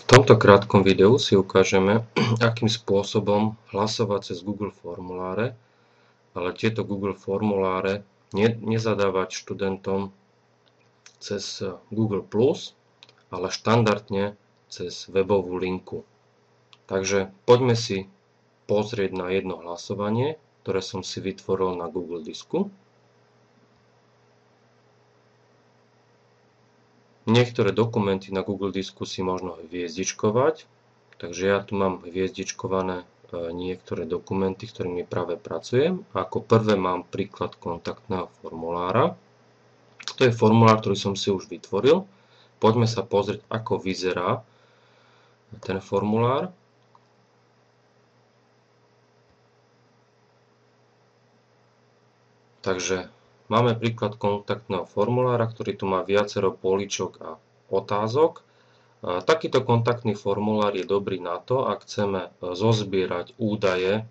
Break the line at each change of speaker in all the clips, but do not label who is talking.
V tomto krátkom videu si ukážeme, akým spôsobom hlasovať cez Google formuláre, ale tieto Google formuláre nezadávať študentom cez Google+, ale štandardne cez webovú linku. Takže poďme si pozrieť na jedno hlasovanie, ktoré som si vytvoril na Google disku. Niektoré dokumenty na Google disku si možno hviezdičkovať, takže ja tu mám hviezdičkované niektoré dokumenty, ktorými práve pracujem. Ako prvé mám príklad kontaktného formulára. To je formulár, ktorý som si už vytvoril. Poďme sa pozrieť, ako vyzerá ten formulár. Takže máme príklad kontaktného formulára, ktorý tu má viacero políčok a otázok. Takýto kontaktný formulár je dobrý na to, ak chceme zozbierať údaje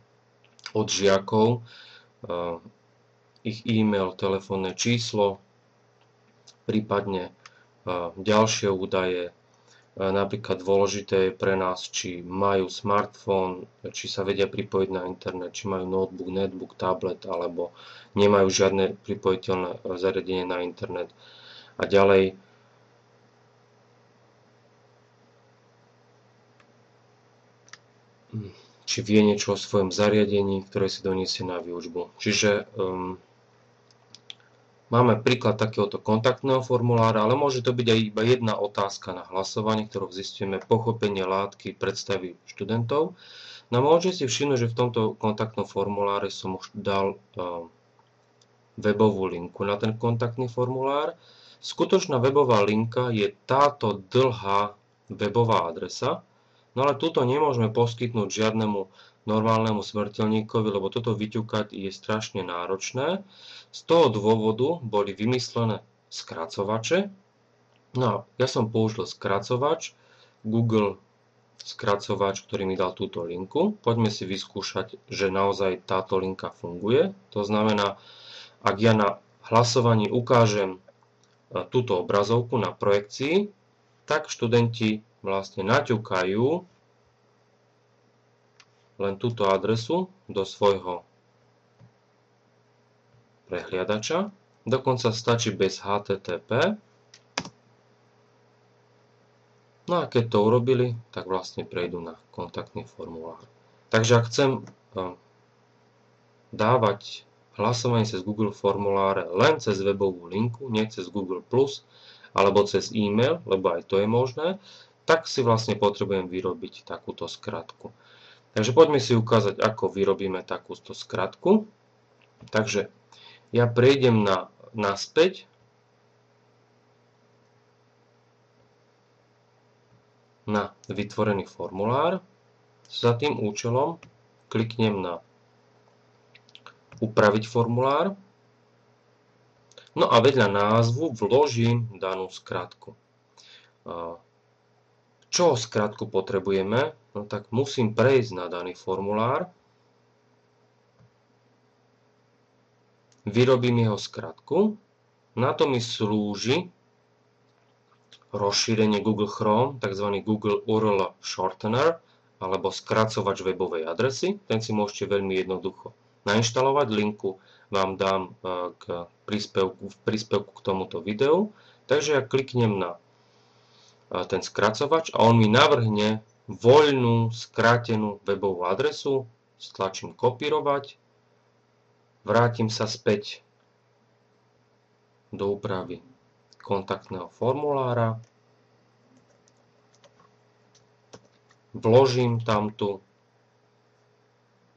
od žiakov, ich e-mail, telefónne číslo, prípadne ďalšie údaje. Napríklad dôležité je pre nás, či majú smartfón, či sa vedia pripojiť na internet, či majú notebook, netbook, tablet, alebo nemajú žiadne pripojiteľné zariadenie na internet. A ďalej, či vie niečo o svojom zariadení, ktoré si doniesie na výučbu. Čiže máme príklad takéhoto kontaktného formulára, ale môže to byť aj iba jedna otázka na hlasovanie, ktorou zistíme pochopenie látky predstavy študentov. No môžete si všimnúť, že v tomto kontaktnom formuláre som už dal webovú linku na ten kontaktný formulár. Skutočná webová linka je táto dlhá webová adresa, no ale túto nemôžeme poskytnúť žiadnemu normálnemu smrteľníkovi, lebo toto vyťukať je strašne náročné. Z toho dôvodu boli vymyslené skracovače. No a ja som použil skracovač, Google skracovač, ktorý mi dal túto linku. Poďme si vyskúšať, že naozaj táto linka funguje. To znamená, ak ja na hlasovaní ukážem túto obrazovku na projekcii, tak študenti vlastne naťukajú len túto adresu do svojho prehliadača. Dokonca stačí bez HTTP. No a keď to urobili, tak vlastne prejdú na kontaktný formulár. Takže ak chcem dávať hlasovanie cez Google formuláre len cez webovú linku, nie cez Google+, alebo cez e-mail, lebo aj to je možné, tak si vlastne potrebujem vyrobiť takúto skratku. Takže poďme si ukázať, ako vyrobíme takúto skratku. Takže ja prejdem naspäť na vytvorený formulár. Za tým účelom kliknem na upraviť formulár. No a vedľa názvu vložím danú skratku. Čo skratku potrebujeme? No tak musím prejsť na daný formulár. Vyrobím jeho skratku. Na to mi slúži rozšírenie Google Chrome, tzv. Google URL Shortener, alebo skracovač webovej adresy. Ten si môžete veľmi jednoducho nainštalovať. Linku vám dám v príspevku k tomuto videu. Takže ja kliknem na ten skracovač a on mi navrhne voľnú skrátenú webovú adresu. Stlačím kopírovať. Vrátim sa späť do úpravy kontaktného formulára. Vložím tam tú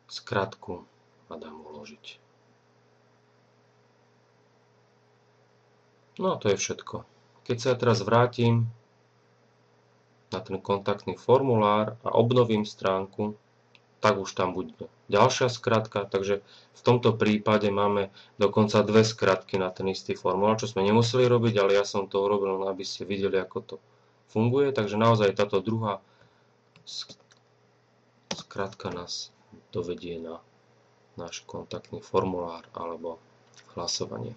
skratku a dám uložiť. No a to je všetko. Keď sa teraz vrátim na ten kontaktný formulár a obnovím stránku, tak už tam bude ďalšia skratka, takže v tomto prípade máme dokonca dve skratky na ten istý formulár, čo sme nemuseli robiť, ale ja som to urobil, aby ste videli, ako to funguje. Takže naozaj táto druhá skratka nás dovedie na náš kontaktný formulár alebo hlasovanie.